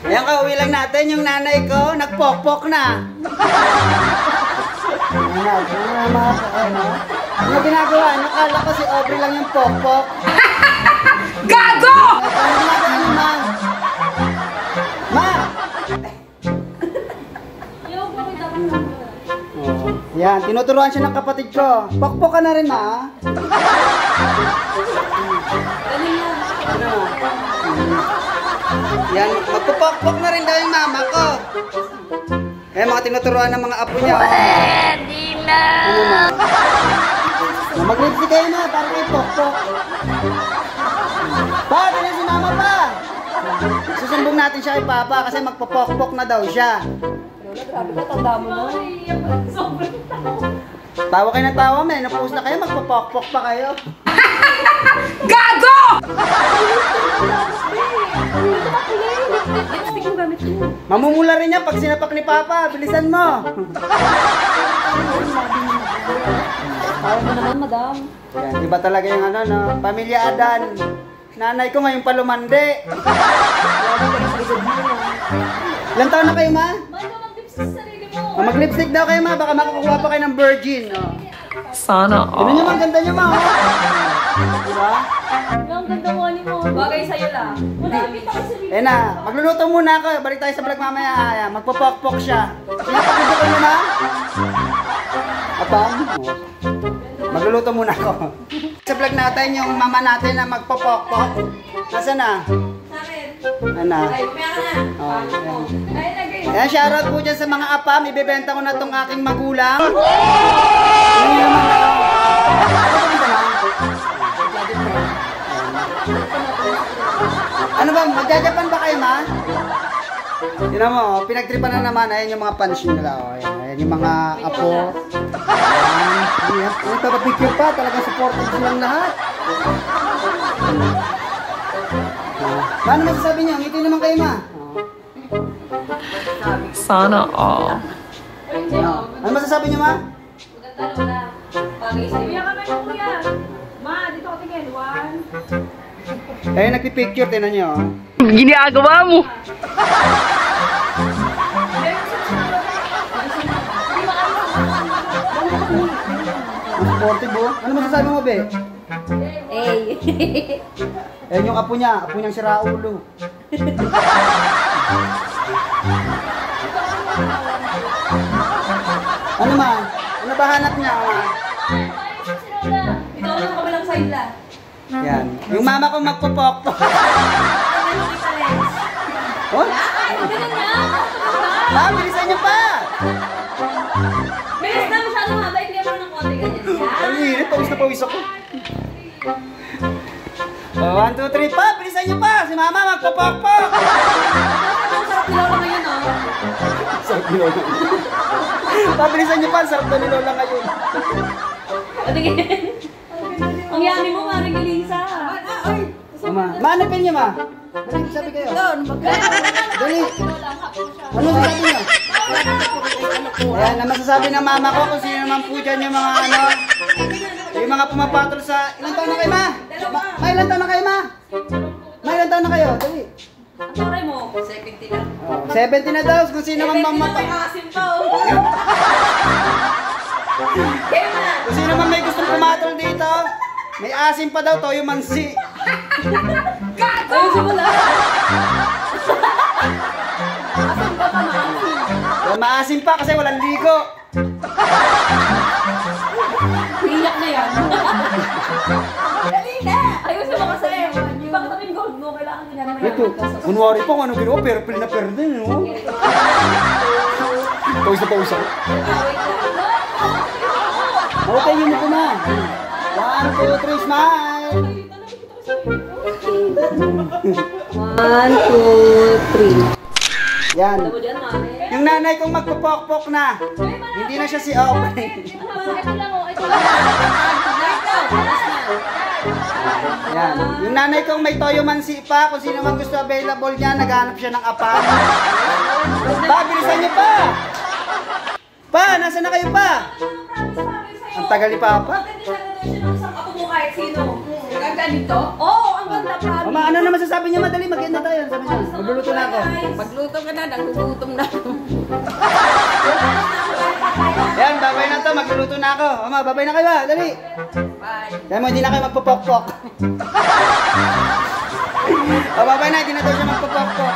Ayan, kauwi lang natin yung nanay ko, nagpokpok na. Ano ginagawa? Nakala ko si Aubrey lang yung pokpok. Gago! Ano ginagawa niyo, ma? Ma! Yan, tinuturuan siya ng kapatid ko. Pokpok ka na rin, ma. Yan, magpupokpok na rin daw yung mama ko. Eh, mga tinuturuan ng mga apo niya. Pwede na! Ano na? Mag-lipstick kayo na, para kayo pokpok. Pa, tingnan si mama pa. Susumbong natin siya kay papa kasi magpopokpok na daw siya. Grabe ka, tanda mo na. Tawa kayo ng tawa, men. Napost na kayo, magpopokpok pa kayo. Gago! Lipstick yung gamit mo. Mamumula rin niya pag sinapak ni papa. Bilisan mo. Kaya mo naman, madam. Yan, iba talaga yung ano, no? Pamilya Adan. Nanay ko ngayon palumande. Ilang taon na kayo, ma? Mag-lipstick daw kayo, ma. Baka makakuha pa kayo ng virgin. Oh. Sana Ano nyo, ma? Ang ganda nyo, ma. Oh. Diba? Ang ganda mo ni mo. Bagay sa'yo lang. Marami pa kasi. Eh na, magluluto muna ako. Balik tayo sa vlog mamaya. Ayan, magpopokpok siya. Pinapakita ko nyo, ma? Apam? Magluluto muna ako. Sa vlog natin, yung mama natin na magpopokpok. Nasaan na? Ano? Ay, kumaya ka na. Oh, ayan. Ay, lagay. Ayan, shoutout po dyan sa mga apam. Ibebenta ko na tong aking magulang. Ano yung naman na? Ano ba? Magjajapan ba kayo, ma? Tignan mo, oh, pinagtripan na naman. Ayan yung mga punch nila. Oh. Ayan yung mga apo. Ayan. Ayan, papapicture pa. Talagang supported silang lahat. Paano masasabi niyo? Ngiti naman kayo, ma. Sana all. Ano masasabi niyo, ma? Maganda lola. Bagay sa'yo. Kuya ka na yung kuya. Ma, dito ka tingin. 1. Ayan, nagpipicture. Tignan niyo. Oh. Ginagawa mo. Supportive, oh. Ano masasabi mo, be? Hey. Ayan yung apo niya. Apo niyang si Raulo. Ano, ma? Ano ba hanap niya, ma? Ito ako sa kabilang side la. Yan. Yung mama ko magpupokpok. Oh? Ay, ganun na. Ma, bilisan niyo pa! Bilis na masyadong haba. Hindi ako ng konti ganyan. Ang init. Pawis na pawis ako. Oh, 1, 2, 3 pa! Bilisan niyo pa! Si mama magpupokpok! Ang sarap ni Lola ngayon, oh. Sarap ni Lola. Pa, bilisan niyo pa! Sarap na ni Lola ngayon. Patingin. Ang yummy mo, Maring Elisa. Ma, hanapin niyo, ma. Dali, sabi kayo. Dali. Ano sabi niyo? Ayan, na masasabi ng mama ko kung sino naman po dyan yung mga ano, yung mga pumapatol sa... Ilan taon na kayo, ma? Ma, ilan taon na kayo, ma? Ma, ilan taon na kayo? Dali. Ang taray mo? 70 lang. Oh, 70 na daw, kung sino man mamapa. Asim pa, oh. Game na. Kung sino man may gustong pumatol dito, may asim pa daw, toyo mansi. Ayun si Mula. Asim pa pa, maasim. Maasim pa kasi walang ligo. Iyak na yan. Dali na! Ayun si mga sa'yo. Bakit kaming gold mo? Kailangan nila naman Ito, kunwari pa kung ano ginawa, pero pili na perde, no? Pawis na pawis ako. Okay, yun na po, ma. 1, 2, 3, smile! 1, 2, 3. Yan. Alam mo dyan, mare. Yung nanay kong magpupokpok na. Hindi na siya si Aubrey. Ito lang, oh. Ito lang. Yan. Yung nanay kong may toyo mansi pa. Kung sino man gusto available niya, naghanap siya ng apa. Pa, bilisan niyo pa! Pa, nasa na kayo pa? Ang tagal ni Papa. Bakit hindi ka na siya ng isang apo mo kahit sino? Ganda dito? Oo, ang ganda pa. Ama, ano na masasabi niya? Madali, mag-end na tayo. Sabi niya, magluluto na ako. Magluto ka na, nagugutom na. Yan, babay na to, magluluto na ako. Ama, babay na kayo, dali. Bye. Kaya mo, hindi na kayo magpupok-pok. O, babay na, hindi na daw siya magpupok-pok.